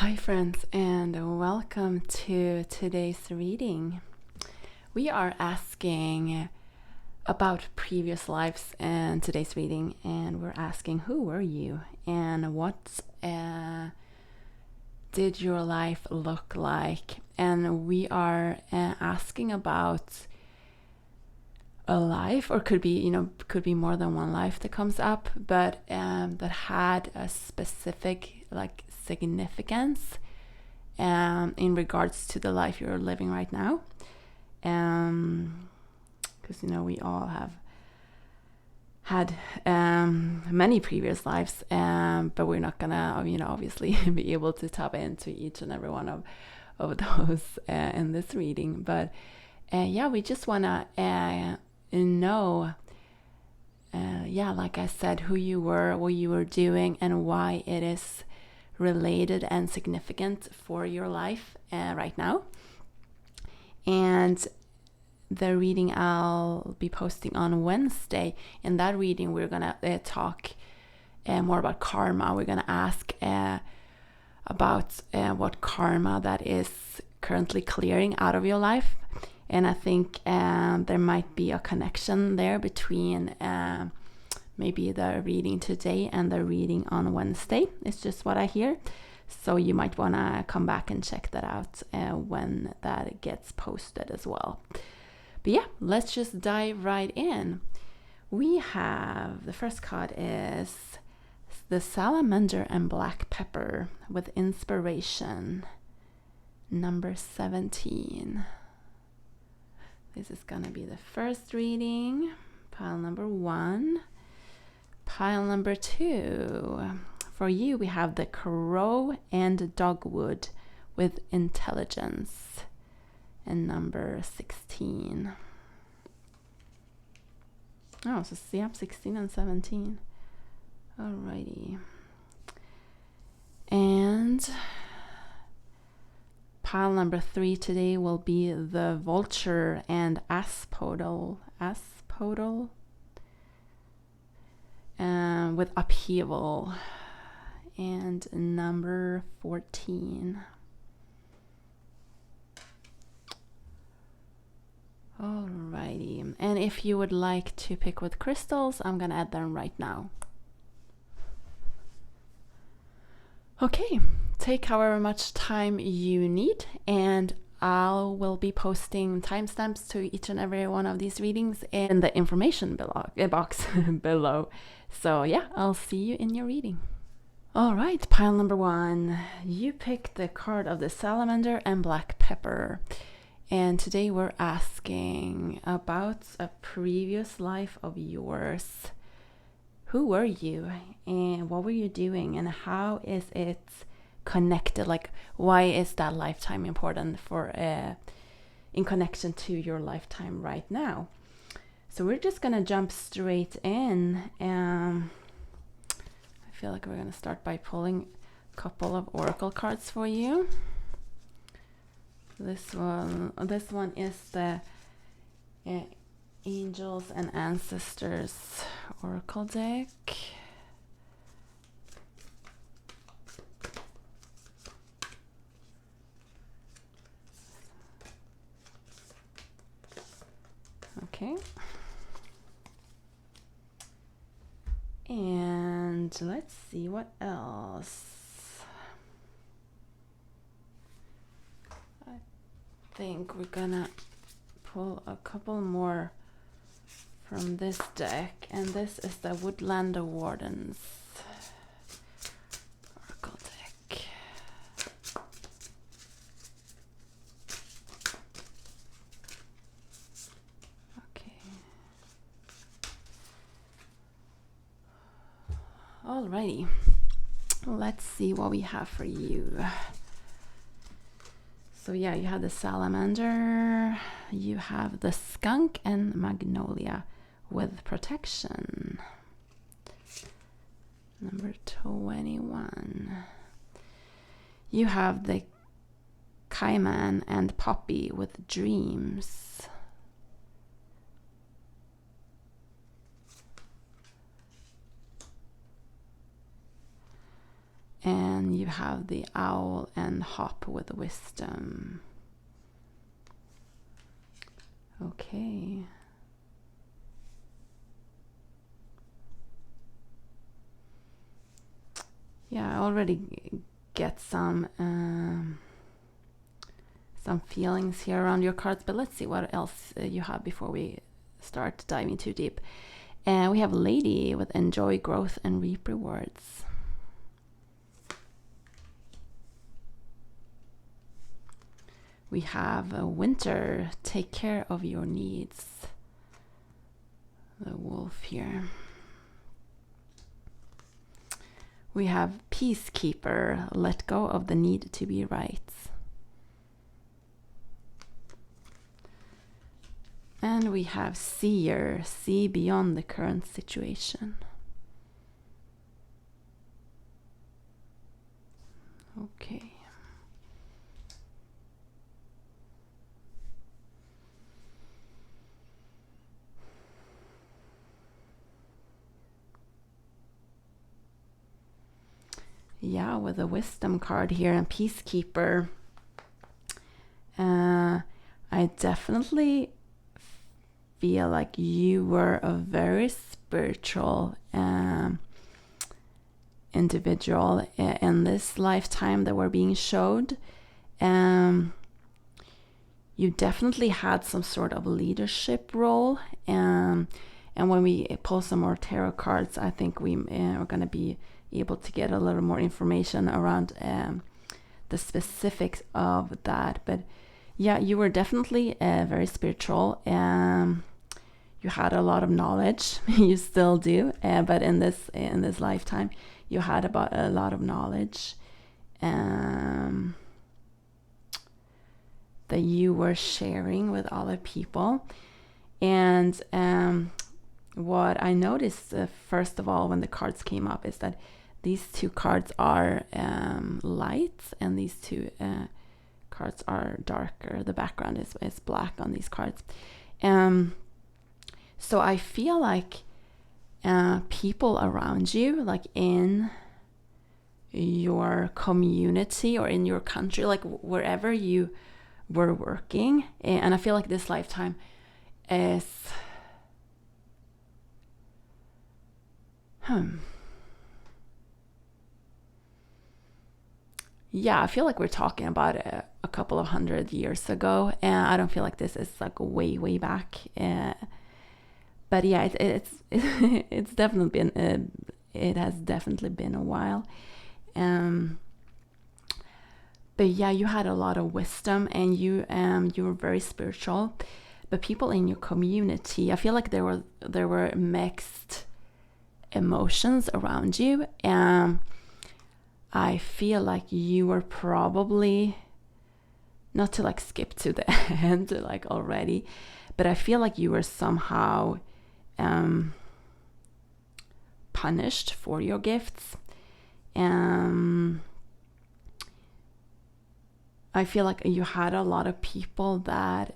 Hi friends, and welcome to today's reading. We are asking about previous lives in today's reading, and we're asking, who were you and what did your life look like? And we are asking about a life, or could be more than one life that comes up, but that had a specific significance in regards to the life you're living right now, because we all have had many previous lives, but we're not gonna obviously be able to tap into each and every one of those in this reading. But we just wanna know, like I said, who you were, what you were doing, and why it is related and significant for your life right now. And the reading I'll be posting on Wednesday, in that reading we're gonna talk more about karma. We're gonna ask about what karma that is currently clearing out of your life. And I think there might be a connection there between maybe the reading today and the reading on Wednesday. It's just what I hear. So you might want to come back and check that out when that gets posted as well. But yeah, let's just dive right in. We have, the first card is the Salamander and Black Pepper with inspiration, number 17. This is gonna be the first reading, pile number 1. Pile number 2. For you, we have the Crow and Dogwood with intelligence, and number 16. Oh, so 16 and 17. Alrighty. And pile number 3 today will be the Vulture and Aspodal with upheaval, and number 14. Alrighty, and if you would like to pick with crystals, I'm gonna add them right now. Okay, take however much time you need, and I will be posting timestamps to each and every one of these readings in the information box below. So yeah, I'll see you in your reading. All right, pile number 1. You picked the card of the Salamander and Black Pepper. And today we're asking about a previous life of yours. Who were you and what were you doing, and how is it connected? Like, why is that lifetime important for in connection to your lifetime right now? So we're just gonna jump straight in. I feel like we're gonna start by pulling a couple of oracle cards for you. This one is the Angels and Ancestors Oracle deck. Okay. And let's see what else. I think we're gonna pull a couple more from this deck, and this is the Woodland Wardens Oracle deck. Okay. Alrighty. Let's see what we have for you. So yeah, you have the Salamander, you have the Skunk and Magnolia with protection. Number 21. You have the Cayman and Poppy with dreams. And you have the owl and hop with wisdom. Okay. Yeah, I already get some feelings here around your cards, but let's see what else you have before we start diving too deep. And we have Lady with enjoy growth and reap rewards. We have Winter, take care of your needs. The wolf here. We have Peacekeeper, let go of the need to be right. And we have Seer, see beyond the current situation. Okay. Yeah, with a wisdom card here and Peacekeeper. I definitely feel like you were a very spiritual individual in this lifetime that we're being showed. You definitely had some sort of leadership role. And when we pull some more tarot cards, I think we are going to be able to get a little more information around the specifics of that. But yeah, you were definitely very spiritual. You had a lot of knowledge. You still do, but in this lifetime, you had a lot of knowledge that you were sharing with other people. And what I noticed first of all when the cards came up is that these two cards are light, and these two cards are darker. The background is black on these cards. So I feel like people around you, like in your community or in your country, like wherever you were working, and I feel like this lifetime is yeah, I feel like we're talking about a couple of 100 years ago, and I don't feel like this is like way back. But yeah, it's definitely been it has definitely been a while. But yeah, you had a lot of wisdom, and you were very spiritual. But people in your community, I feel like there were mixed emotions around you. I feel like you were probably, not to like skip to the end like already, but I feel like you were somehow punished for your gifts. I feel like you had a lot of people that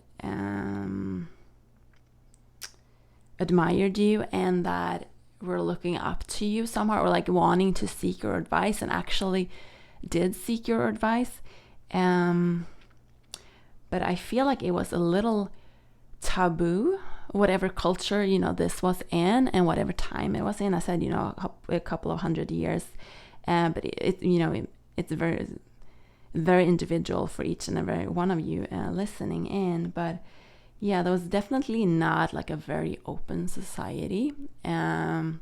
admired you and that were looking up to you somehow, or like wanting to seek your advice, and actually did seek your advice. But I feel like it was a little taboo, whatever culture, this was in, and whatever time it was in. I said, a couple of 100 years. But it's very, very individual for each and every one of you listening in. But yeah, there was definitely not like a very open society to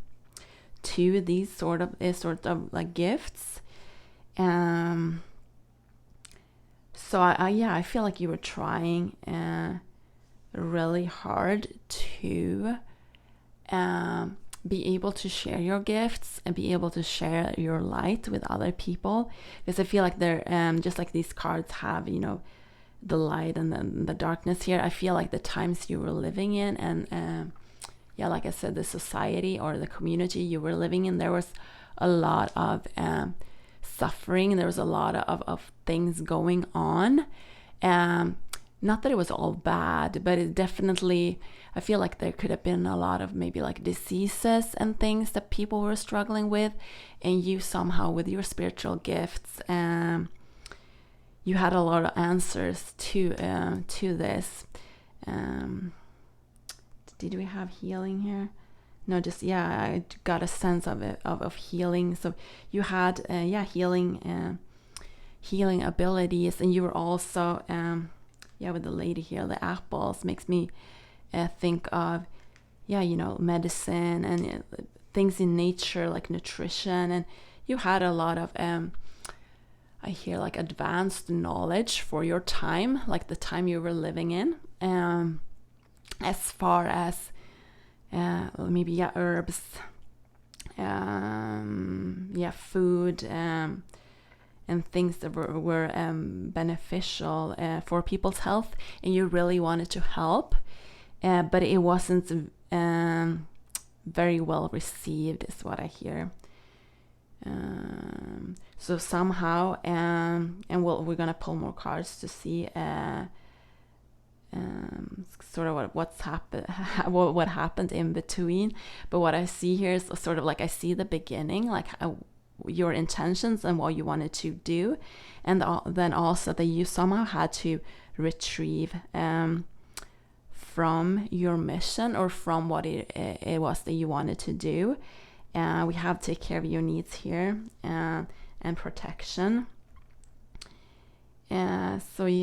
these sort of like gifts. So I feel like you were trying really hard to be able to share your gifts and be able to share your light with other people, because I feel like they're just like these cards have, the light and then the darkness here. I feel like the times you were living in, and like I said, the society or the community you were living in, there was a lot of suffering. There was a lot of things going on, not that it was all bad, but it definitely, I feel like there could have been a lot of maybe like diseases and things that people were struggling with, and you somehow with your spiritual gifts, you had a lot of answers to this. Did we have healing here? No, just, yeah, I got a sense of it, of healing. So you had healing abilities, and you were also with the lady here, the apples makes me think of medicine and things in nature like nutrition, and you had a lot of I hear like advanced knowledge for your time, like the time you were living in, as far as maybe herbs, food, and things that were beneficial for people's health, and you really wanted to help, but it wasn't very well received, is what I hear. So somehow, and we're gonna pull more cards to see sort of what happened in between. But what I see here is sort of like, I see the beginning, like your intentions and what you wanted to do, and then also that you somehow had to retrieve from your mission, or from what it was that you wanted to do. We have to take care of your needs here, and protection. And also we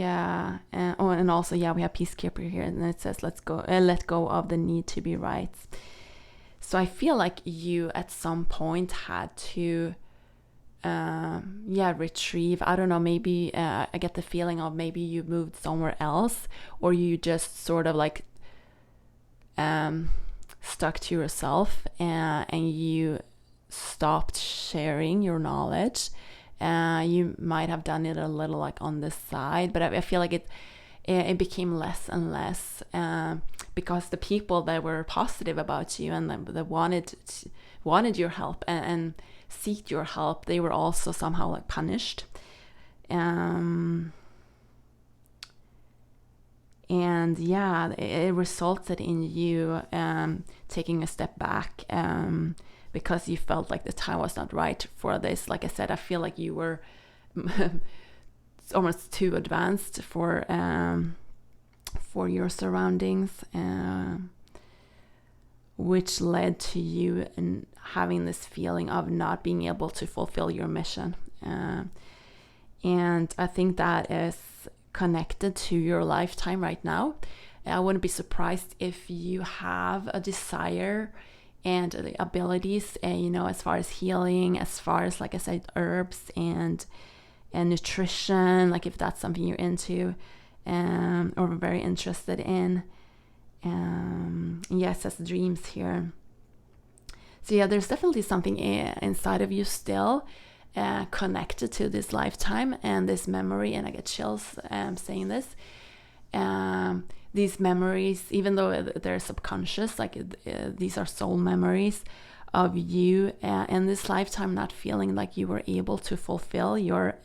have Peacekeeper here, and it says let go of the need to be right. So I feel like you at some point had to retrieve, I don't know, maybe I get the feeling of maybe you moved somewhere else, or you just sort of like stuck to yourself, and you stopped sharing your knowledge. You might have done it a little like on the side, but I feel like it became less and less, because the people that were positive about you and that wanted your help and seeked your help, they were also somehow like punished. And it resulted in you taking a step back, because you felt like the time was not right for this. Like I said, I feel like you were almost too advanced for your surroundings, which led to you in having this feeling of not being able to fulfill your mission. And I think that is connected to your lifetime right now. I wouldn't be surprised if you have a desire and the abilities, as far as healing, as far as, like I said, herbs and nutrition, like if that's something you're into, or very interested in. Yes, as dreams here. So yeah, there's definitely something inside of you still connected to this lifetime and this memory, and I get chills saying this. These memories, even though they're subconscious, like these are soul memories of you in this lifetime not feeling like you were able to fulfill your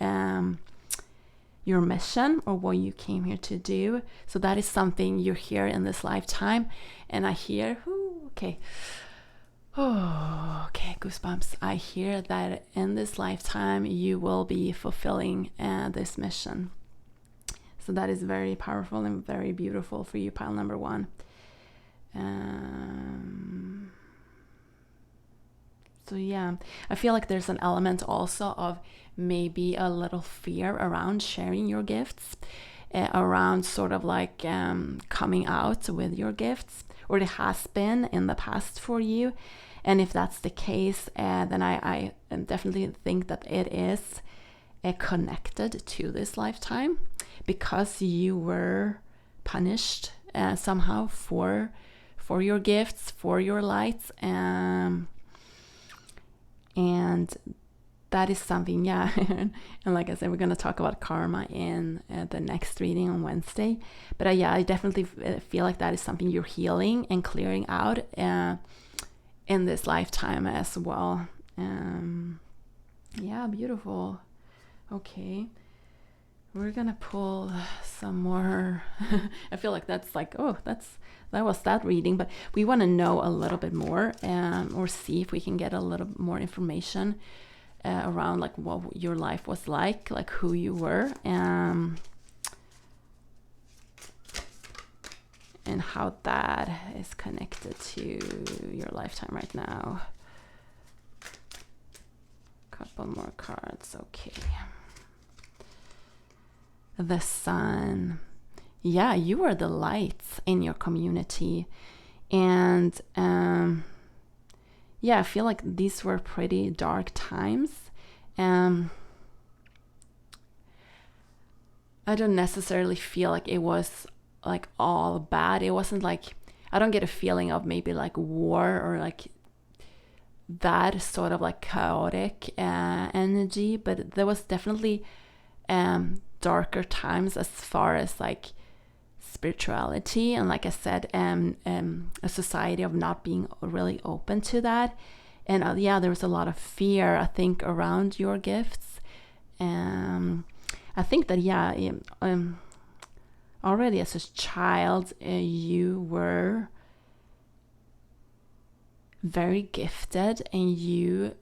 mission or what you came here to do. So that is something you hear in this lifetime, and I hear, goosebumps. I hear that in this lifetime you will be fulfilling this mission. So that is very powerful and very beautiful for you, pile number 1. So yeah, I feel like there's an element also of maybe a little fear around sharing your gifts, around sort of like coming out with your gifts, or it has been in the past for you. And if that's the case, then I definitely think that it is connected to this lifetime, because you were punished somehow for your gifts, for your lights, and that is something, and like I said, we're going to talk about karma in the next reading on Wednesday. But I definitely feel like that is something you're healing and clearing out in this lifetime as well. Beautiful. Okay. We're gonna pull some more. I feel like that's like, oh, that was that reading, but we want to know a little bit more, or see if we can get a little more information around like what your life was like who you were, and how that is connected to your lifetime right now. Couple more cards. Okay. The Sun. Yeah, you are the lights in your community. And yeah, I feel like these were pretty dark times. I don't necessarily feel like it was like all bad. It wasn't like, I don't get a feeling of maybe like war or like that sort of like chaotic energy, but there was definitely darker times as far as like spirituality, and like I said, a society of not being really open to that. And yeah, there was a lot of fear, I think, around your gifts. I think that, yeah, already as a child, you were very gifted, and you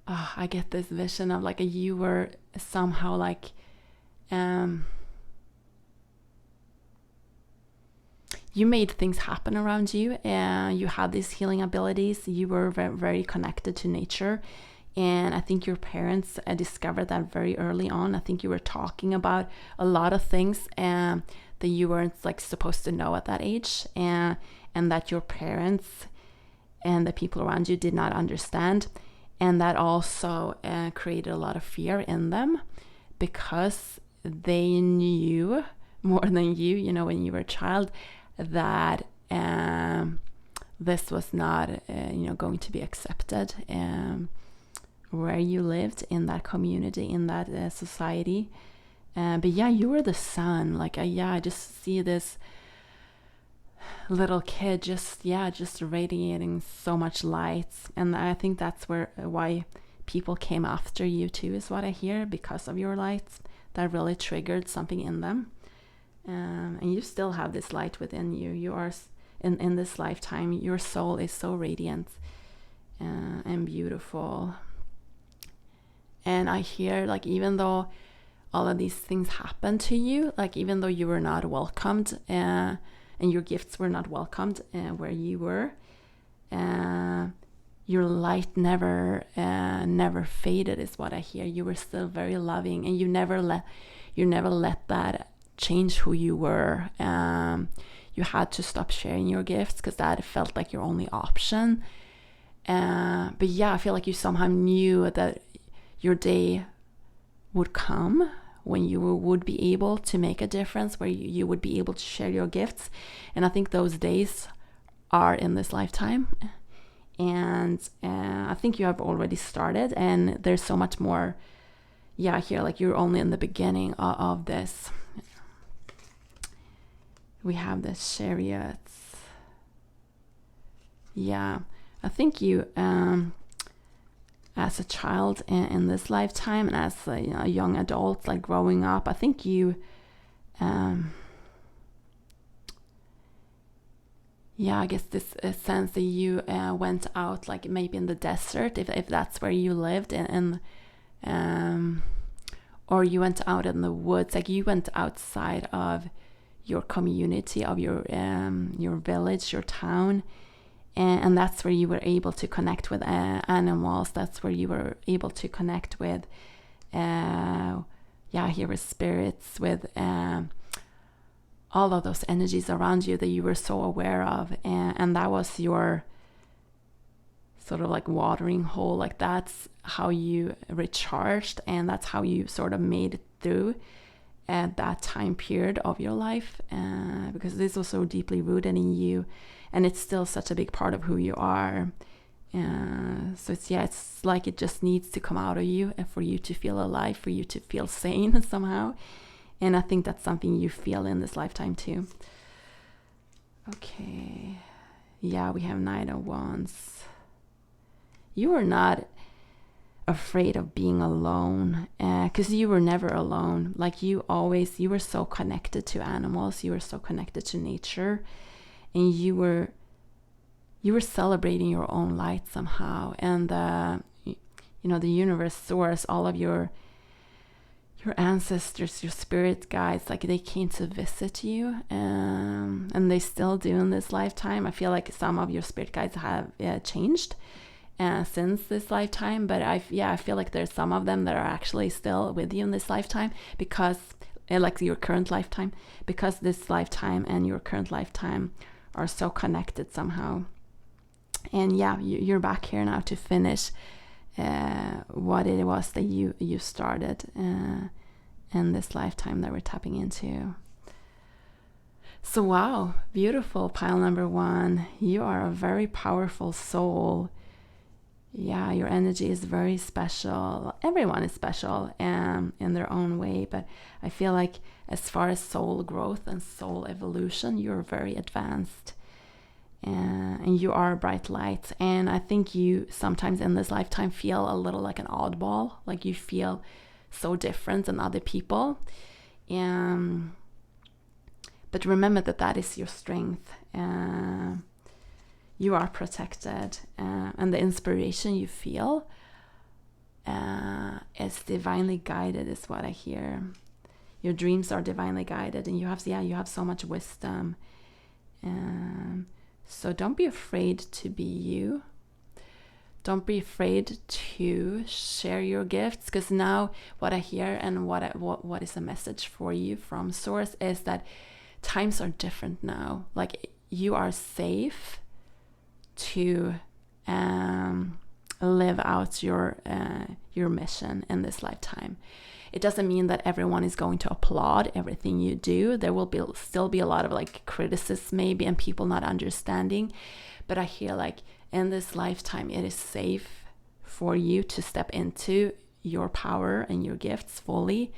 I get this vision of like you were somehow like you made things happen around you, and you had these healing abilities. You were very, very connected to nature, and I think your parents discovered that very early on. I think you were talking about a lot of things that you weren't like supposed to know at that age, and that your parents and the people around you did not understand. And that also created a lot of fear in them, because they knew more than you know, when you were a child, that this was not, going to be accepted where you lived, in that community, in that society. But yeah, you were the sun. Like, I just see this little kid just radiating so much light, and I think that's why people came after you too, is what I hear, because of your light that really triggered something in them. And you still have this light within you. You are in this lifetime, your soul is so radiant and beautiful. And I hear, like, even though all of these things happened to you, like, even though you were not welcomed, and your gifts were not welcomed where you were, your light never faded, is what I hear. You were still very loving, and you never let that change who you were. You had to stop sharing your gifts because that felt like your only option. But yeah, I feel like you somehow knew that your day would come when you would be able to make a difference, where you would be able to share your gifts. And I think those days are in this lifetime. And I think you have already started, and there's so much more. Yeah, here, like, you're only in the beginning of this. We have the Chariots. Yeah, I think you, as a child in this lifetime, and as a young adult, like growing up, I think you, I guess this sense that you went out, like maybe in the desert, if that's where you lived, and or you went out in the woods, like you went outside of your community, of your village, your town, and that's where you were able to connect with animals. That's where you were able to connect with here with spirits, with all of those energies around you that you were so aware of, and that was your sort of like watering hole. Like, that's how you recharged, and that's how you sort of made it through at that time period of your life, because this was so deeply rooted in you, and it's still such a big part of who you are. So it's like it just needs to come out of you, and for you to feel alive, for you to feel sane somehow. And I think that's something you feel in this lifetime too. Okay, yeah, we have Knight of Wands. You are not, afraid of being alone, because you were never alone. Like you were so connected to animals, you were so connected to nature, and you were celebrating your own light somehow. And the universe, source, all of your ancestors, your spirit guides, like they came to visit you, and they still do in this lifetime. I feel like some of your spirit guides have changed since this lifetime, but I feel like there's some of them that are actually still with you in this lifetime, because like your current lifetime, because this lifetime and your current lifetime are so connected somehow. And you're back here now to finish what it was that you started in this lifetime that we're tapping into. So wow, beautiful, pile number 1. You are a very powerful soul. Yeah, your energy is very special. Everyone is special in their own way, but I feel like as far as soul growth and soul evolution, you're very advanced. And you are a bright light. And I think you sometimes in this lifetime feel a little like an oddball, like you feel so different than other people. But remember that is your strength. You are protected, and the inspiration you feel is divinely guided, is what I hear. Your dreams are divinely guided, and you have so much wisdom. So don't be afraid to be you. Don't be afraid to share your gifts, because now what I hear and what is a message for you from Source is that times are different now. Like you are safe to live out your mission in this lifetime. It doesn't mean that everyone is going to applaud everything you do. There will still be a lot of like criticism maybe, and people not understanding. But I hear like in this lifetime, it is safe for you to step into your power and your gifts fully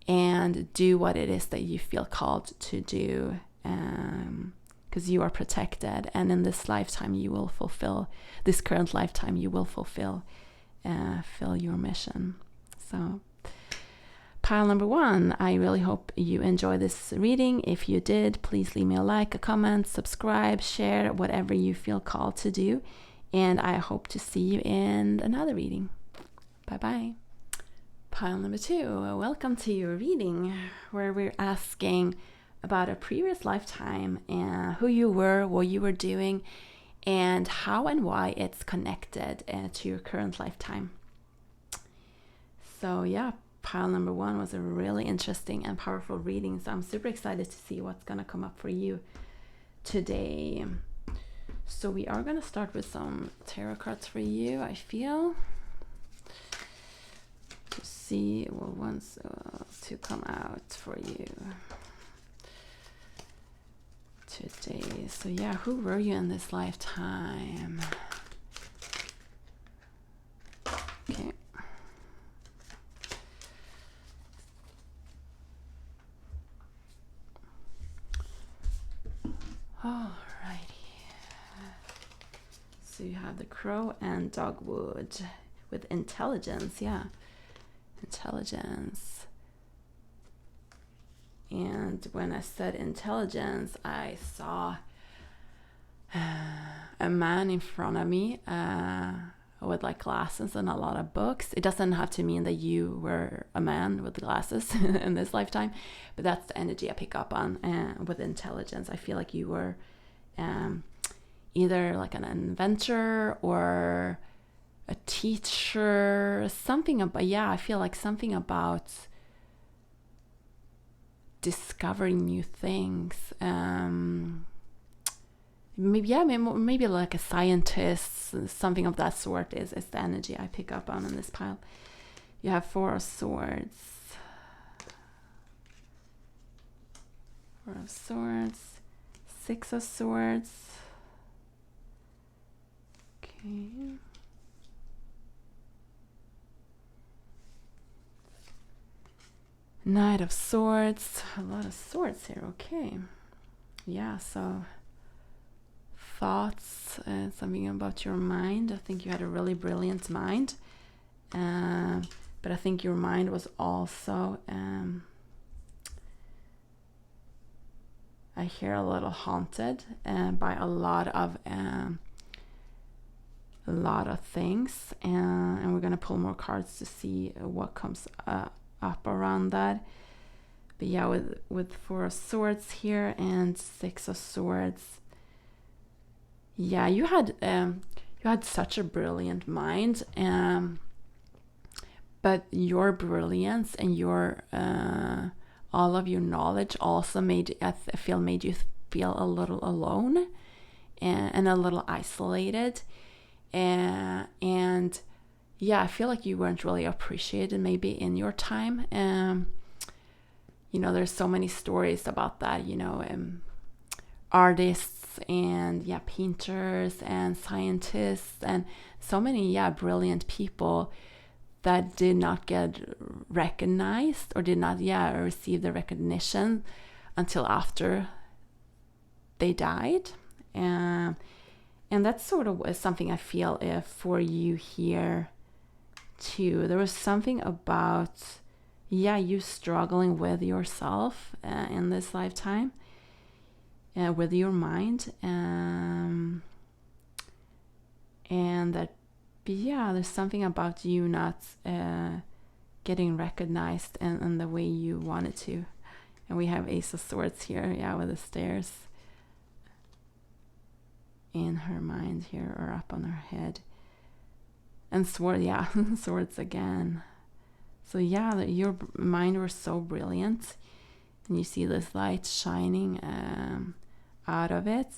and do what it is that you feel called to do. Because you are protected, and in this lifetime you will fulfill, this current lifetime you will fulfill your mission. So pile number 1, I really hope you enjoy this reading. If you did, please leave me a like, a comment, subscribe, share, whatever you feel called to do, and I hope to see you in another reading. Bye bye. Pile number 2, welcome to your reading, where we're asking about a previous lifetime and who you were, what you were doing, and how and why it's connected to your current lifetime. So pile number 1 was a really interesting and powerful reading, so I'm super excited to see what's gonna come up for you today. So we are gonna start with some tarot cards for you, I feel, to see what wants to come out for you today. So who were you in this lifetime? Okay. Alrighty. So you have the crow and dogwood with intelligence. Intelligence. And when I said intelligence, I saw a man in front of me with like glasses and a lot of books. It doesn't have to mean that you were a man with glasses in this lifetime, but that's the energy I pick up on with intelligence. I feel like you were either like an inventor or a teacher, something about, I feel like something about discovering new things. Maybe like a scientist, something of that sort is the energy I pick up on in this pile. You have 4 of Swords. 4 of Swords. 6 of Swords. Okay. Knight of Swords. A lot of swords here. Okay. So thoughts, something about your mind. I think you had a really brilliant mind. but I think your mind was also, I hear a little haunted by a lot of things, and we're gonna pull more cards to see what comes up around that. But yeah, with 4 of Swords here and 6 of Swords, yeah, you had such a brilliant mind, but your brilliance and your all of your knowledge also made you feel a little alone and a little isolated, and yeah, I feel like you weren't really appreciated maybe in your time. You know, there's so many stories about that, you know, artists and painters and scientists and so many brilliant people that did not get recognized or did not receive the recognition until after they died. And that's sort of something I feel for you here too. There was something about you struggling with yourself in this lifetime, with your mind, and that there's something about you not getting recognized in the way you wanted to. And we have Ace of Swords here, with the stairs in her mind here, or up on her head, and swords again. So your mind was so brilliant, and you see this light shining out of it.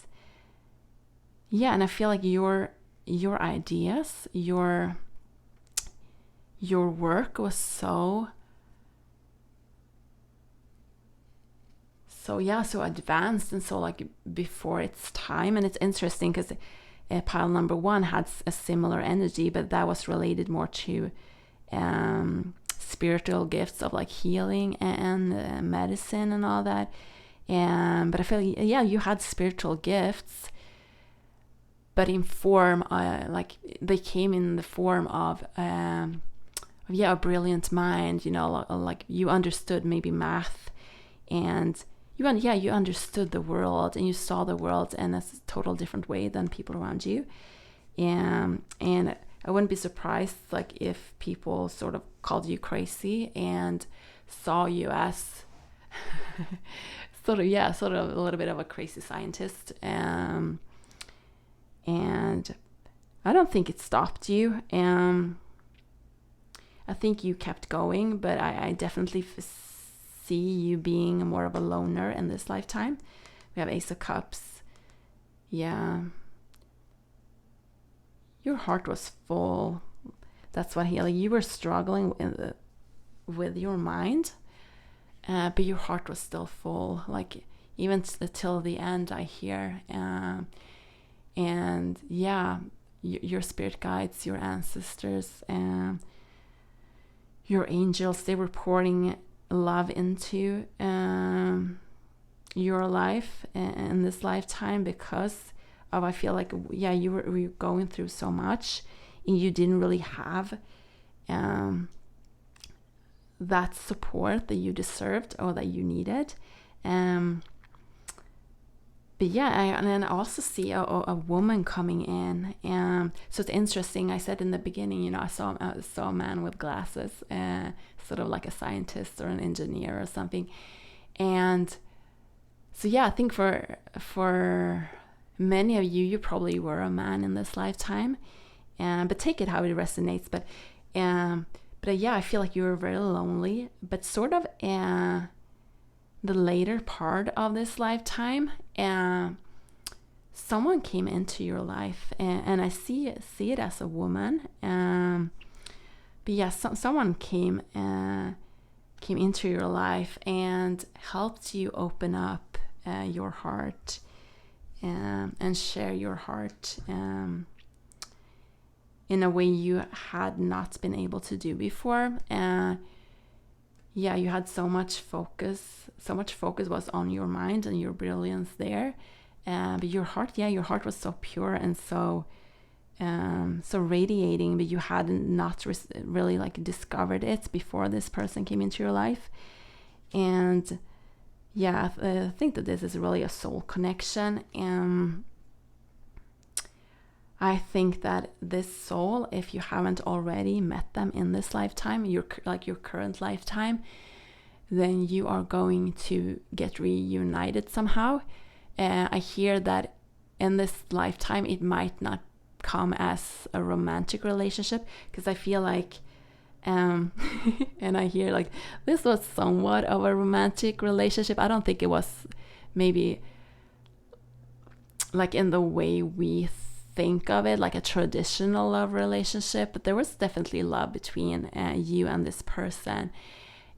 And I feel like your ideas, your work was so advanced and so like before its time. And it's interesting because pile number 1 had a similar energy, but that was related more to spiritual gifts of like healing and medicine and all that. But I feel you had spiritual gifts, but in form, like they came in the form of a brilliant mind, you know, like you understood maybe math, and you understood the world, and you saw the world in a total different way than people around you. And I wouldn't be surprised like if people sort of called you crazy and saw you as sort of a little bit of a crazy scientist. And I don't think it stopped you. I think you kept going, but I definitely see you being more of a loner in this lifetime. We have Ace of Cups. Yeah. Your heart was full. That's what you were struggling with your mind, but your heart was still full. Like even till the end, I hear. And your spirit guides, your ancestors, your angels, they were pouring love into your life in this lifetime because of, I feel like, you were going through so much and you didn't really have that support that you deserved or that you needed. But and then I also see a woman coming in. So it's interesting. I said in the beginning, you know, I saw a man with glasses, sort of like a scientist or an engineer or something. And so I think for many of you probably were a man in this lifetime, but take it how it resonates. But I feel like you were very lonely, but sort of the later part of this lifetime, someone came into your life, and I see it as a woman. But someone came into your life and helped you open up your heart and share your heart in a way you had not been able to do before. You had so much focus was on your mind and your brilliance there. But your heart was so pure and so so radiating, but you had not really like discovered it before this person came into your life. And yeah, I think that this is really a soul connection. And I think that this soul, if you haven't already met them in this lifetime, your current lifetime, then you are going to get reunited somehow. I hear that in this lifetime, it might not come as a romantic relationship, because I feel like, and I hear like this was somewhat of a romantic relationship. I don't think it was maybe like in the way we think of it, like a traditional love relationship, but there was definitely love between you and this person,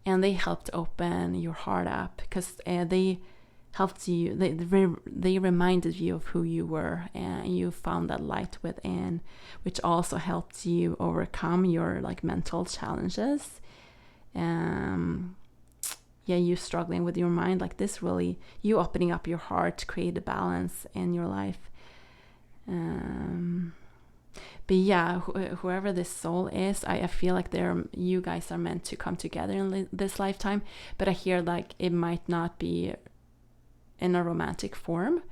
and they helped open your heart up, because they helped you, they reminded you of who you were, and you found that light within, which also helped you overcome your like mental challenges. You struggling with your mind, like this really, you opening up your heart to create a balance in your life. But yeah, whoever this soul is, I feel like you guys are meant to come together in this lifetime, but I hear like it might not be in a romantic form.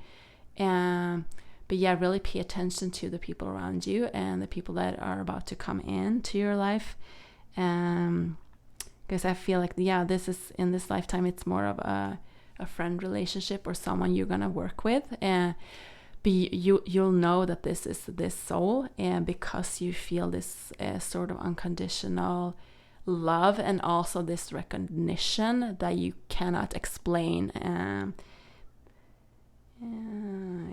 But yeah, really pay attention to the people around you and the people that are about to come into your life. Because I feel like, yeah, this is in this lifetime, it's more of a friend relationship or someone you're gonna work with. But you'll know that this is this soul, and because you feel this sort of unconditional love, and also this recognition that you cannot explain.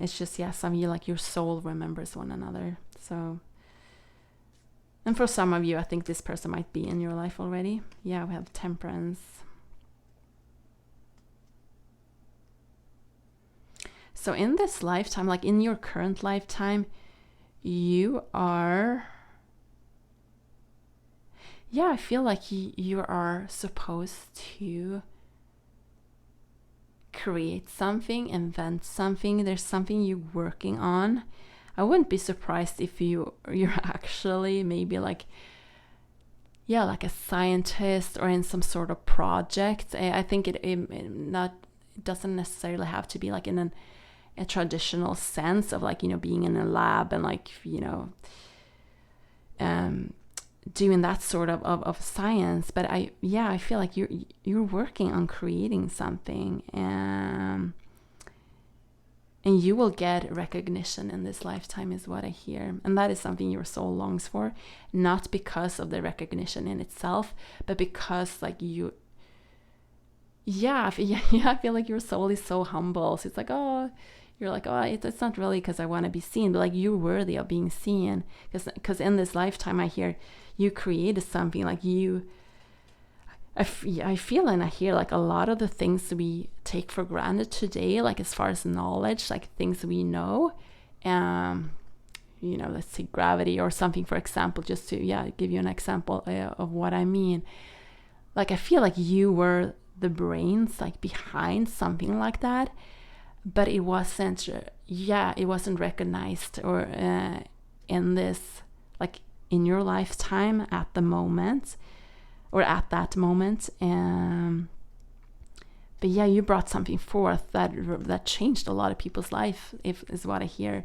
It's just, yeah, some of you, like your soul remembers one another. So, and for some of you, I think this person might be in your life already. Yeah, we have Temperance. So in this lifetime, like in your current lifetime, you are, yeah, I feel like you are supposed to create something, invent something. There's something you're working on. I wouldn't be surprised if you're actually maybe like, yeah, like a scientist or in some sort of project. I think it doesn't necessarily have to be like in a traditional sense of like, being in a lab and like, doing that sort of science. But I feel like you're working on creating something, and you will get recognition in this lifetime is what I hear. And that is something your soul longs for, not because of the recognition in itself, but because like I feel like your soul is so humble. So it's like, you're like, it's not really because I want to be seen, but like you're worthy of being seen. Because in this lifetime, I hear you created something. Like I feel and I hear like a lot of the things we take for granted today, like as far as knowledge, like things we know, let's say gravity or something, for example, just to give you an example of what I mean. Like I feel like you were the brains like behind something like that, but it wasn't recognized or in this, like in your lifetime at the moment, or at that moment. But yeah, you brought something forth that changed a lot of people's life, is what I hear.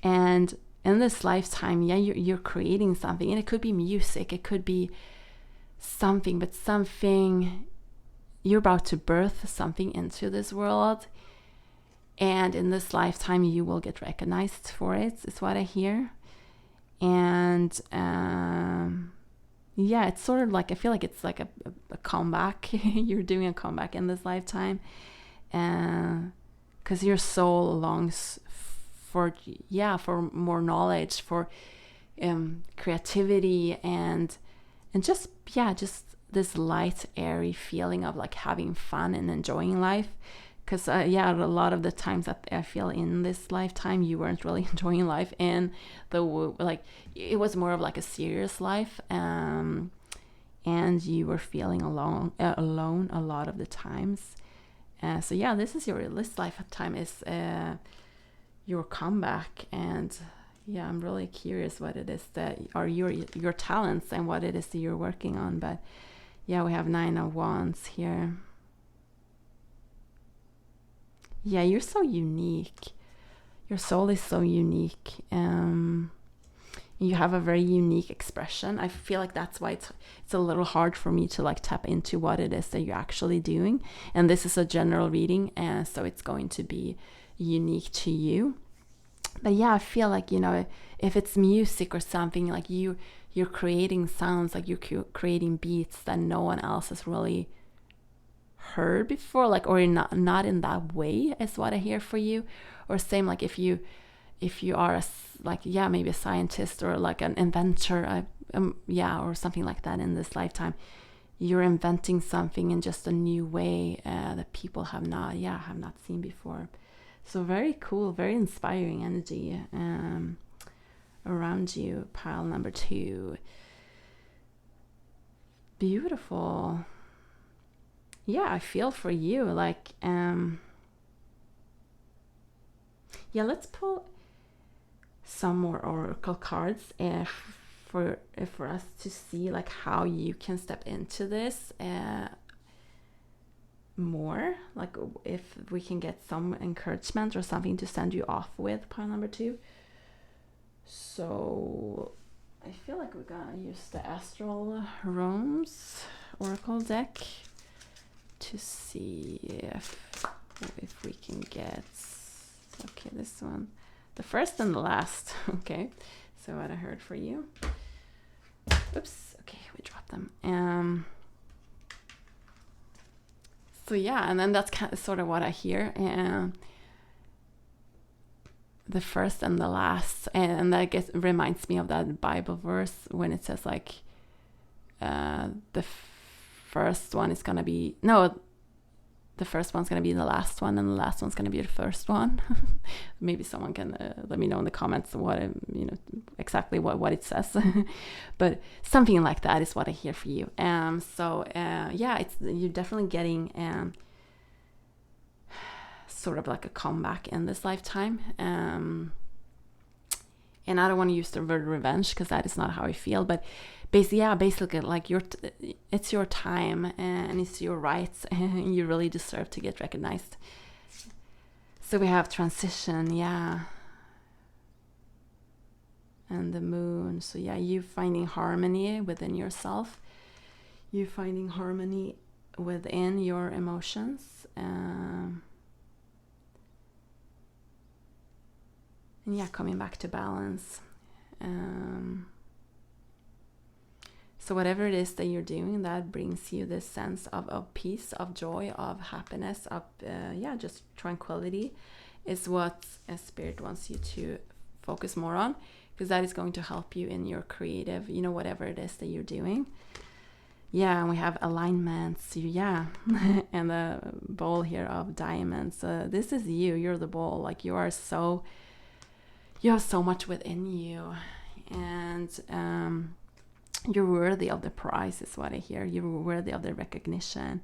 And in this lifetime, you're creating something, and it could be music, it could be something, but something, you're about to birth something into this world. And in this lifetime, you will get recognized for it, is what I hear. And it's sort of like, I feel like it's like a comeback. You're doing a comeback in this lifetime. Because your soul longs for more knowledge, for creativity, and just this light, airy feeling of like having fun and enjoying life. Because a lot of the times that I feel in this lifetime, you weren't really enjoying life, and like it was more of like a serious life, and you were feeling alone a lot of the times. This lifetime is your comeback, and yeah, I'm really curious what it is that are your talents and what it is that you're working on. But yeah, we have 9 of Wands here. Yeah, you're so unique. Your soul is so unique. You have a very unique expression. I feel like that's why it's a little hard for me to like tap into what it is that you're actually doing. And this is a general reading, and so it's going to be unique to you. But yeah, I feel like, you know, if it's music or something, like you're creating sounds, like you're creating beats that no one else has really heard before, like, or not in that way is what I hear for you. Or same, like if you are like, yeah, maybe a scientist or like an inventor, yeah, or something like that in this lifetime, you're inventing something in just a new way that people have not seen before. So very cool, very inspiring energy around you, pile number 2. Beautiful. Yeah, I feel for you. Like, yeah, let's pull some more oracle cards for us to see like how you can step into this more, like if we can get some encouragement or something to send you off with, pile number 2. So I feel like we're gonna use the Astral Realms oracle deck to see if we can get, okay, this one, the first and the last. Okay, so what I heard for you. Oops, okay, we dropped them. So yeah, and then that's kind of sort of what I hear. The first and the last, and that reminds me of that Bible verse when it says like the first one is gonna be the first one's gonna be the last one, and the last one's gonna be the first one. Maybe someone can let me know in the comments what exactly what it says. But something like that is what I hear for you. So yeah, you're definitely getting sort of like a comeback in this lifetime. And I don't want to use the word revenge because that is not how I feel, but basically like it's your time and it's your rights, and you really deserve to get recognized. So we have transition, yeah, and the moon. So yeah, you finding harmony within yourself, you finding harmony within your emotions, and yeah, coming back to balance. So whatever it is that you're doing that brings you this sense of peace, of joy, of happiness, of just tranquility, is what Spirit wants you to focus more on, because that is going to help you in your creative, whatever it is that you're doing. Yeah, and we have alignments, yeah, and the bowl here of diamonds. This is you. You're the bowl. Like you have so much within you, and you're worthy of the prize is what I hear. You're worthy of the recognition,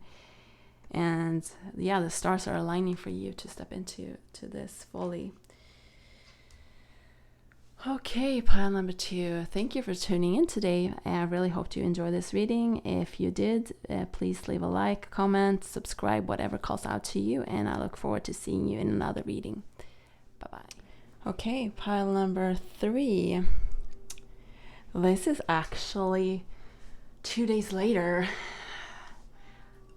and yeah, the stars are aligning for you to step into this fully. Okay, pile number 2, thank you for tuning in today. I really hope you enjoyed this reading. If you did, please leave a like, comment, subscribe, whatever calls out to you, and I look forward to seeing you in another reading. Bye-bye. Okay, pile number 3. This is actually 2 days later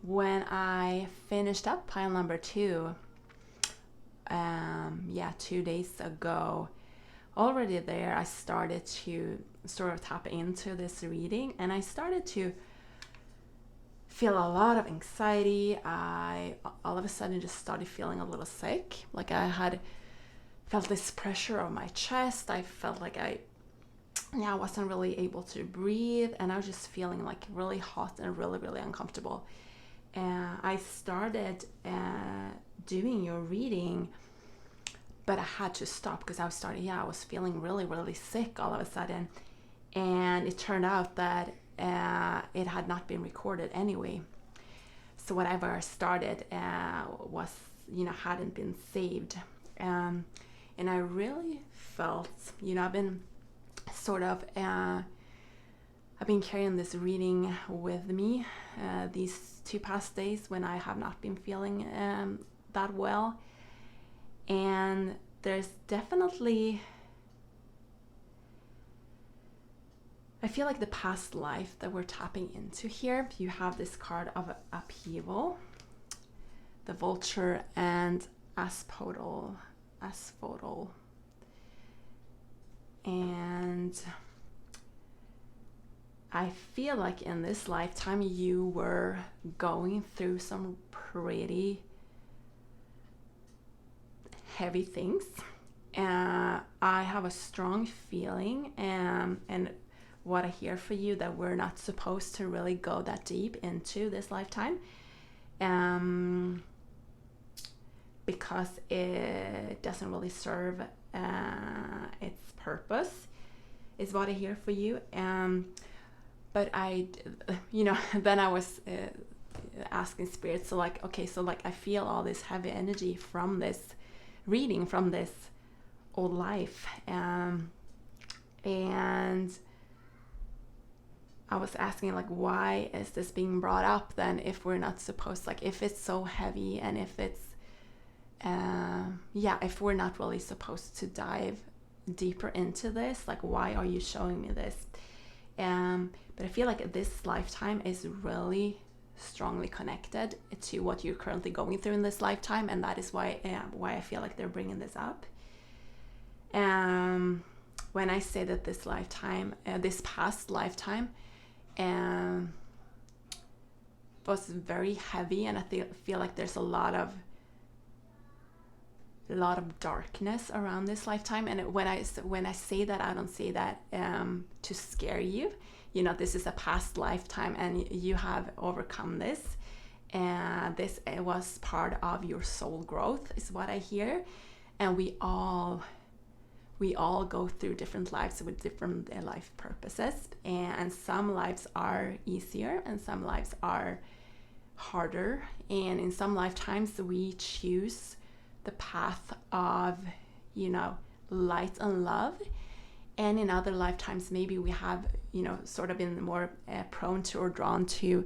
when I finished up pile number 2. 2 days ago. Already there, I started to sort of tap into this reading, and I started to feel a lot of anxiety. I all of a sudden just started feeling a little sick. Like I had felt this pressure on my chest. I felt like I wasn't really able to breathe, and I was just feeling like really hot and really, really uncomfortable. And I started doing your reading, but I had to stop because I was feeling really, really sick all of a sudden. And it turned out that it had not been recorded anyway. So whatever I started hadn't been saved. And I really felt, I've been sort of, I've been carrying this reading with me these 2 past days when I have not been feeling that well. And there's definitely, I feel like the past life that we're tapping into here. You have this card of upheaval, the vulture, and asphodel. And I feel like in this lifetime you were going through some pretty heavy things. I have a strong feeling, and what I hear for you, that we're not supposed to really go that deep into this lifetime, because it doesn't really serve its purpose, is what I hear for you. But then I was asking Spirit, so like, okay, so like I feel all this heavy energy from this reading, from this old life, and I was asking, like, why is this being brought up then, if we're not supposed, like, if it's so heavy, and if it's if we're not really supposed to dive deeper into this, like, why are you showing me this? But I feel like this lifetime is really strongly connected to what you're currently going through in this lifetime, and that is why I feel like they're bringing this up. When I say that this lifetime, this past lifetime, was very heavy, and I feel like there's a lot of darkness around this lifetime. And when I say that, I don't say that to scare you. This is a past lifetime, and you have overcome this, and this was part of your soul growth, is what I hear. And we all go through different lives with different life purposes, and some lives are easier and some lives are harder, and in some lifetimes we choose the path of light and love, and in other lifetimes maybe we have sort of been more prone to or drawn to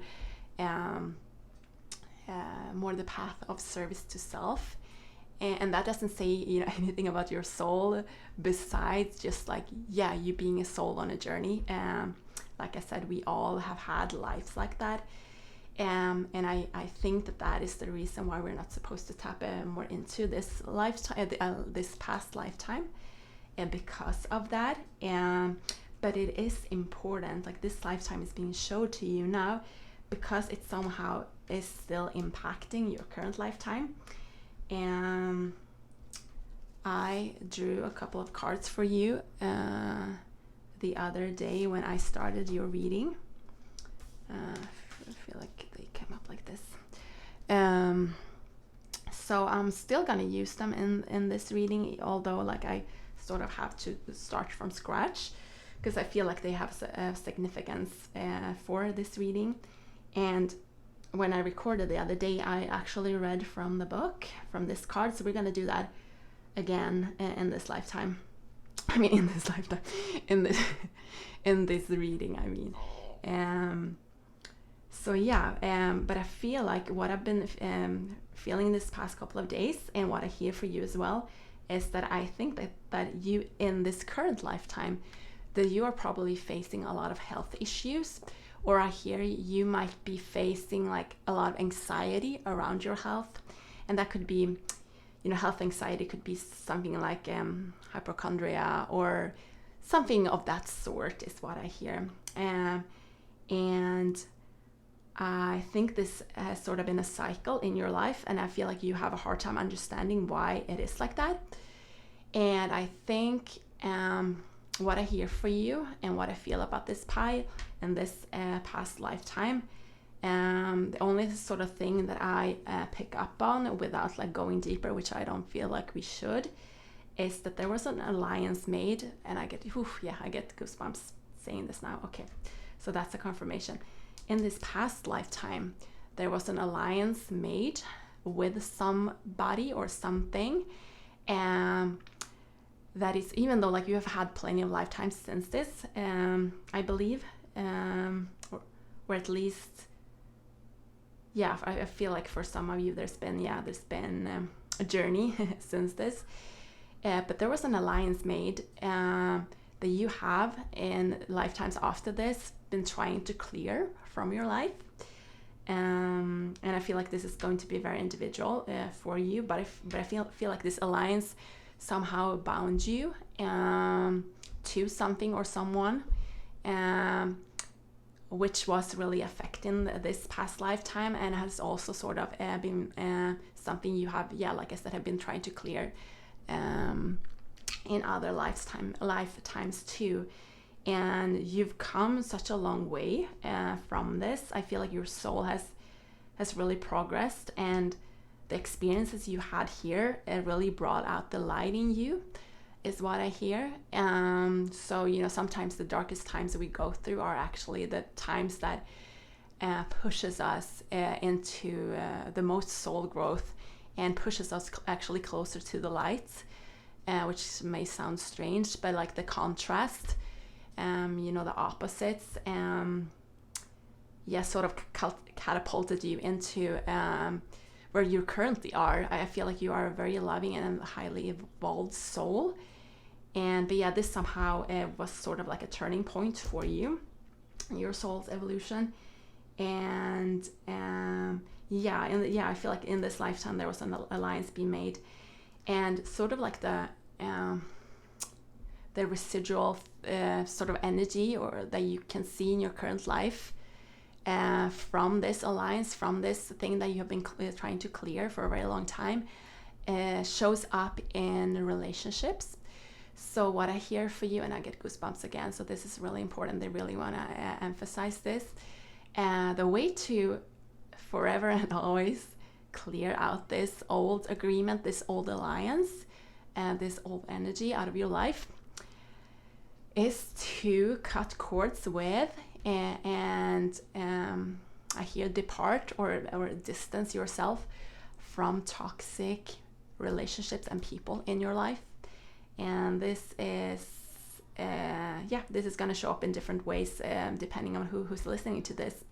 more the path of service to self. And that doesn't say anything about your soul besides just like you being a soul on a journey. Like I said, we all have had lives like that, and I think that is the reason why we're not supposed to tap more into this lifetime, this past lifetime, and because of that. But it is important, like this lifetime is being shown to you now because it somehow is still impacting your current lifetime. And I drew a couple of cards for you the other day when I started your reading. I feel like they came up like this. So I'm still gonna use them in this reading, although like I sort of have to start from scratch, because I feel like they have significance for this reading. And when I recorded the other day, I actually read from the book, from this card. So we're going to do that again in this lifetime. I mean, in this lifetime, in this reading, I mean. But I feel like what I've been feeling this past couple of days, and what I hear for you as well, is that I think that you, in this current lifetime, that you are probably facing a lot of health issues. Or I hear you might be facing like a lot of anxiety around your health. And that could be, health anxiety could be something like hypochondria or something of that sort, is what I hear. And I think this has sort of been a cycle in your life, and I feel like you have a hard time understanding why it is like that. And I think what I hear for you and what I feel about this pie and this past lifetime, the only sort of thing that I pick up on without like going deeper, which I don't feel like we should, is that there was an alliance made, and I get goosebumps saying this now. Okay, so that's a confirmation. In this past lifetime, there was an alliance made with somebody or something, that is, even though like you have had plenty of lifetimes since this, I believe, or at least, yeah, I feel like for some of you there's been a journey since this, but there was an alliance made that you have in lifetimes after this been trying to clear from your life. And I feel like this is going to be very individual for you, but I feel like this alliance somehow bound you to something or someone, which was really affecting this past lifetime, and has also sort of been something you have, like I said, have been trying to clear in other lifetimes too. And you've come such a long way from this. I feel like your soul has really progressed, and the experiences you had here, it really brought out the light in you, is what I hear. So, you know, sometimes the darkest times that we go through are actually the times that pushes us into the most soul growth, and pushes us actually closer to the light, which may sound strange, but like the contrast, you know, the opposites, sort of catapulted you into where you currently are. I feel like you are a very loving and highly evolved soul, but this somehow was sort of like a turning point for you, your soul's evolution. And I feel like in this lifetime there was an alliance being made, and sort of like the residual sort of energy, or that you can see in your current life from this alliance, from this thing that you have been trying to clear for a very long time, shows up in relationships. So what I hear for you, and I get goosebumps again, so this is really important, they really want to emphasize this, the way to forever and always clear out this old agreement, this old alliance, and this old energy out of your life, is to cut cords with and I hear depart or distance yourself from toxic relationships and people in your life. And this is this is going to show up in different ways depending on who's listening to this,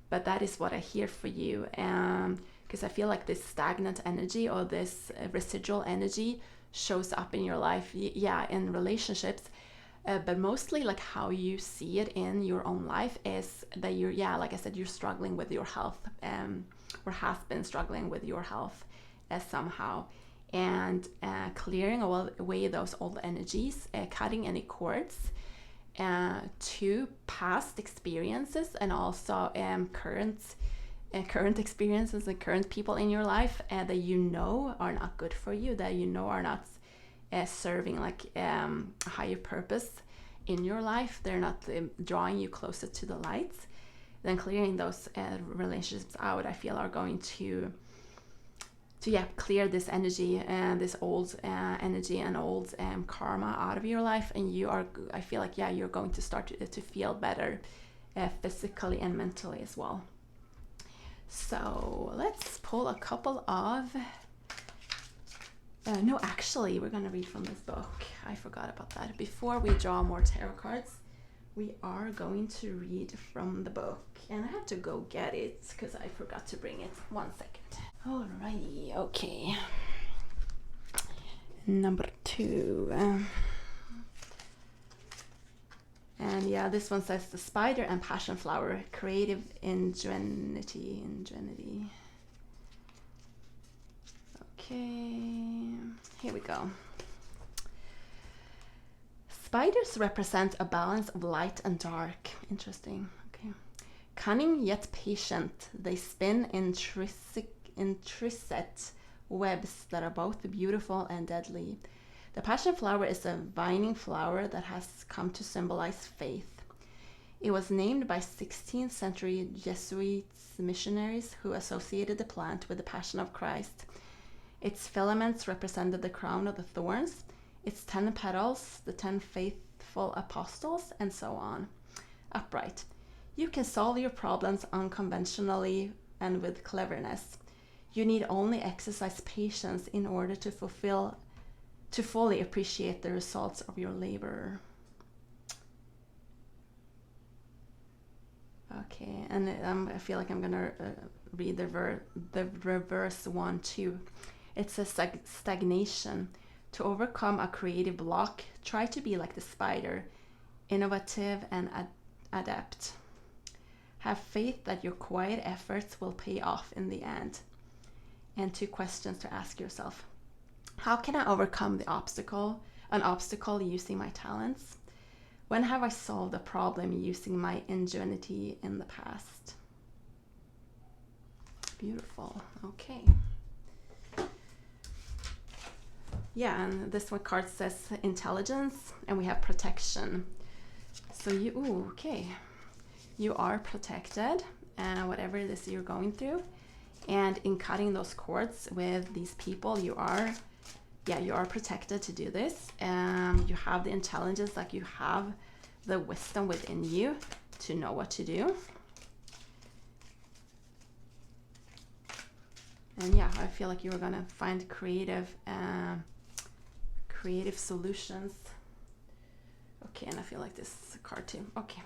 but that is what I hear for you, because I feel like this stagnant energy, or this residual energy, shows up in your life, in relationships, but mostly like how you see it in your own life is that you're, like I said, you're struggling with your health, or has been struggling with your health somehow, and clearing away those old energies, cutting any cords to past experiences, and also current experiences and current people in your life that you know are not good for you, that you know are not serving like a higher purpose in your life. They're not drawing you closer to the light. Then clearing those relationships out, I feel, are going to clear this energy, and this old energy and old karma out of your life, and I feel like you're going to start to feel better physically and mentally as well. So let's pull a couple of no, actually, we're going to read from this book. I forgot about that. Before we draw more tarot cards, we are going to read from the book. And I have to go get it because I forgot to bring it. 1 second. Alrighty, okay. Number 2. And this one says The Spider and Passion Flower, Creative Ingenuity. Okay, here we go. Spiders represent a balance of light and dark. Interesting. Okay. Cunning yet patient, they spin intricate webs that are both beautiful and deadly. The passion flower is a vining flower that has come to symbolize faith. It was named by 16th century Jesuit missionaries who associated the plant with the Passion of Christ. Its filaments represented the crown of the thorns, its 10 petals, the 10 faithful apostles, and so on. Upright. You can solve your problems unconventionally and with cleverness. You need only exercise patience in order to fulfill to fully appreciate the results of your labor. Okay, and I feel like I'm gonna read the reverse one too. It says stagnation. To overcome a creative block, try to be like the spider, innovative and adapt. Have faith that your quiet efforts will pay off in the end. And 2 questions to ask yourself. How can I overcome an obstacle using my talents? When have I solved a problem using my ingenuity in the past? Beautiful. Okay. Yeah, and this one card says intelligence, and we have protection. So you are protected, whatever it is you're going through. And in cutting those cords with these people, you are protected to do this. You have the intelligence, like you have the wisdom within you to know what to do. And yeah, I feel like you're gonna find creative solutions. Okay, and I feel like this card too. Okay.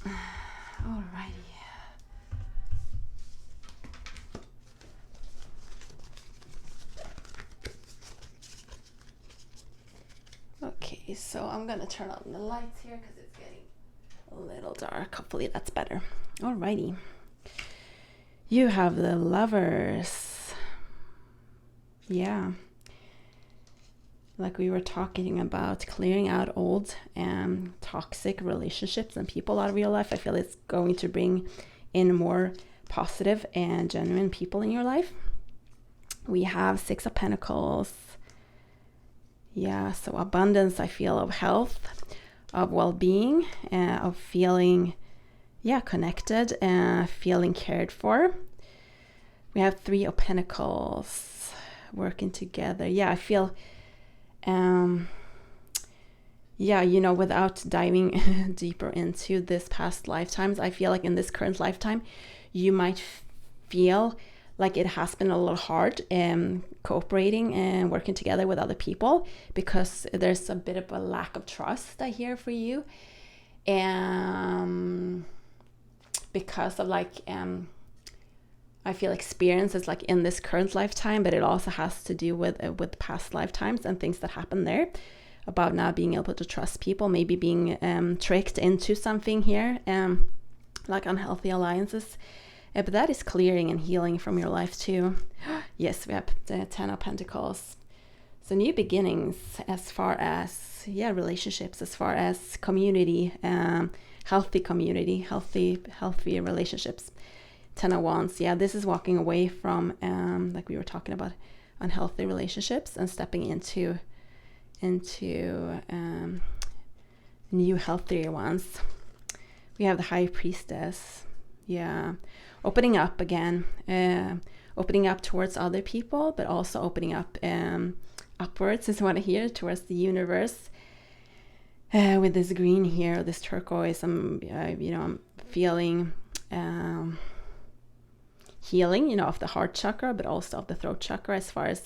Alrighty. Okay, so I'm gonna turn on the lights here because it's getting a little dark. Hopefully that's better. Alrighty. You have the Lovers. Yeah. Like we were talking about, clearing out old and toxic relationships and people out of your life. I feel it's going to bring in more positive and genuine people in your life. We have 6 of Pentacles. Yeah, so abundance, I feel, of health, of well-being, of feeling, connected and feeling cared for. We have 3 of Pentacles working together. Yeah, I feel, without diving deeper into this past lifetimes, I feel like in this current lifetime, you might feel like it has been a little hard cooperating and working together with other people because there's a bit of a lack of trust, I hear, for you. Because of I feel experiences like in this current lifetime, but it also has to do with past lifetimes and things that happened there, about not being able to trust people, maybe being tricked into something here, like unhealthy alliances. But that is clearing and healing from your life too. Yes, we have the 10 of Pentacles. So new beginnings as far as, relationships, as far as community, healthy community, healthy relationships. 10 of Wands. Yeah, this is walking away from, like we were talking about, unhealthy relationships and stepping into new, healthier ones. We have the High Priestess. Yeah, opening up again, opening up towards other people, but also opening up upwards is what I hear, towards the universe. With this green here, this turquoise, I'm feeling healing, of the heart chakra, but also of the throat chakra, as far as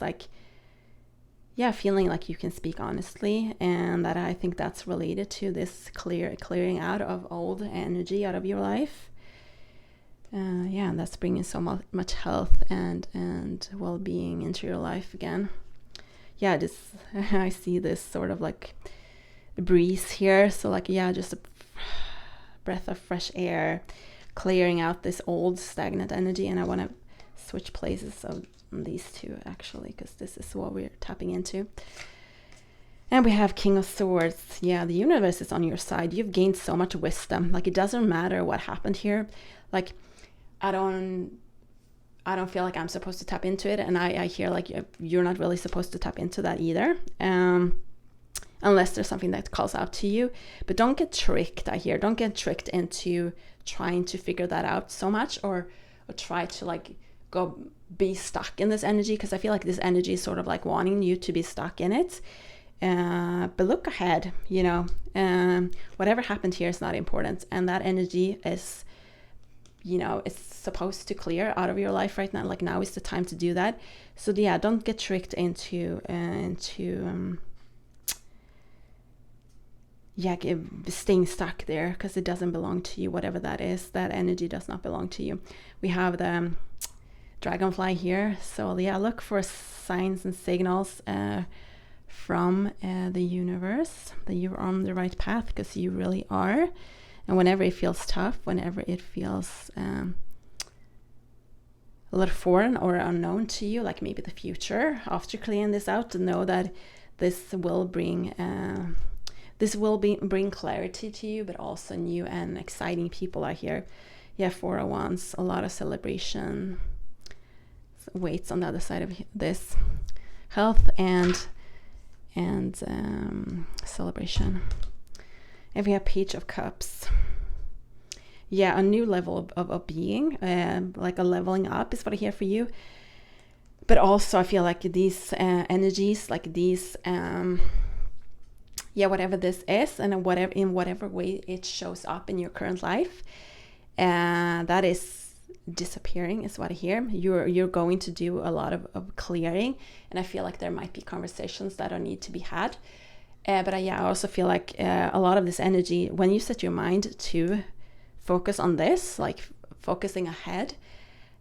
feeling like you can speak honestly, and that I think that's related to this clearing out of old energy out of your life. And that's bringing so much health and well-being into your life again. Yeah, I see this sort of like breeze here, so just a breath of fresh air, clearing out this old stagnant energy. And I want to switch places of these 2 actually, because this is what we're tapping into. And we have King of Swords. Yeah, the universe is on your side. You've gained so much wisdom. It doesn't matter what happened here. I don't feel like I'm supposed to tap into it, and I hear like you're not really supposed to tap into that either, unless there's something that calls out to you. But don't get tricked, I hear. Don't get tricked into trying to figure that out so much, or try to go be stuck in this energy, because I feel like this energy is sort of like wanting you to be stuck in it. But look ahead, whatever happened here is not important, and that energy is you know, it's supposed to clear out of your life right now. Like now is the time to do that. So yeah, don't get tricked into staying stuck there, because it doesn't belong to you. Whatever that is, that energy does not belong to you. We have the dragonfly here, so yeah, look for signs and signals from the universe that you're on the right path, because you really are. And whenever it feels tough, whenever it feels a little foreign or unknown to you, like maybe the future, after clearing this out, to know that this will bring bring clarity to you, but also new and exciting people are here. Yeah, 4 of Wands, a lot of celebration waits on the other side of this. Health and celebration. And we have Page of Cups. Yeah, a new level of being, like a leveling up is what I hear for you. But also I feel like these energies, like these whatever this is, and in whatever way it shows up in your current life, that is disappearing is what I hear. You're going to do a lot of clearing, and I feel like there might be conversations that need to be had. But I also feel like a lot of this energy, when you set your mind to focus on this, like focusing ahead,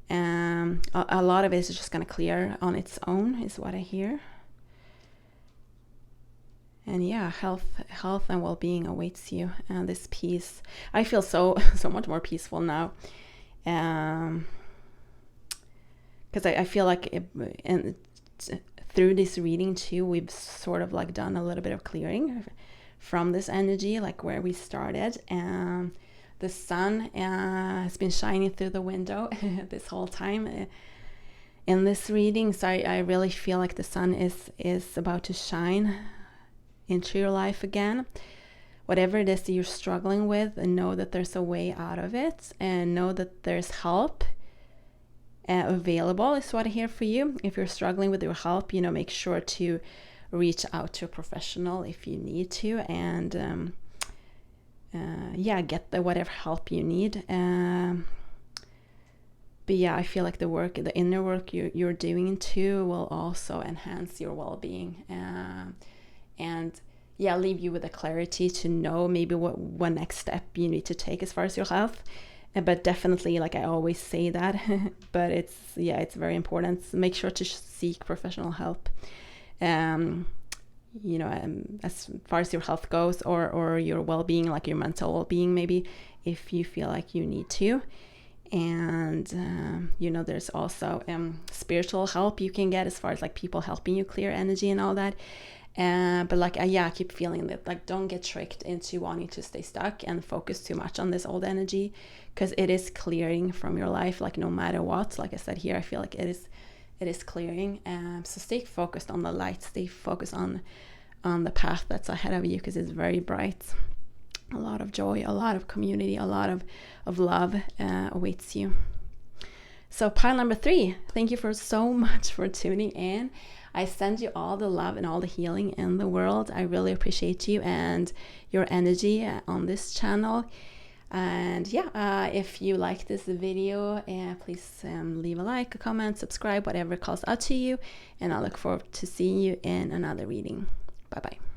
a lot of it is just going to clear on its own is what I hear. And yeah, health and well-being awaits you, and this peace. I feel so much more peaceful now, because I feel like through this reading too, we've sort of like done a little bit of clearing from this energy, like where we started. And the sun has been shining through the window this whole time in this reading. So I really feel like the sun is about to shine into your life again. Whatever it is that you're struggling with, and know that there's a way out of it, and know that there's help available is what I hear for you. If you're struggling with your help, make sure to reach out to a professional if you need to, and get the whatever help you need. But yeah, I feel like the inner work you're doing too will also enhance your well-being, and leave you with a clarity to know maybe what next step you need to take as far as your health. But definitely, like I always say that, but it's very important. Make sure to seek professional help. As far as your health goes, or your well-being, like your mental well-being, maybe, if you feel like you need to. And there's also spiritual help you can get, as far as like people helping you clear energy and all that. But I keep feeling that, like, don't get tricked into wanting to stay stuck and focus too much on this old energy, because it is clearing from your life, like no matter what. Like I said here, I feel like it is clearing. So stay focused on the light, stay focused on the path that's ahead of you, because it's very bright. A lot of joy, a lot of community, a lot of love awaits you. So pile number 3, thank you so much for tuning in. I send you all the love and all the healing in the world. I really appreciate you and your energy on this channel. And if you like this video, please leave a like, a comment, subscribe, whatever calls out to you. And I look forward to seeing you in another reading. Bye-bye.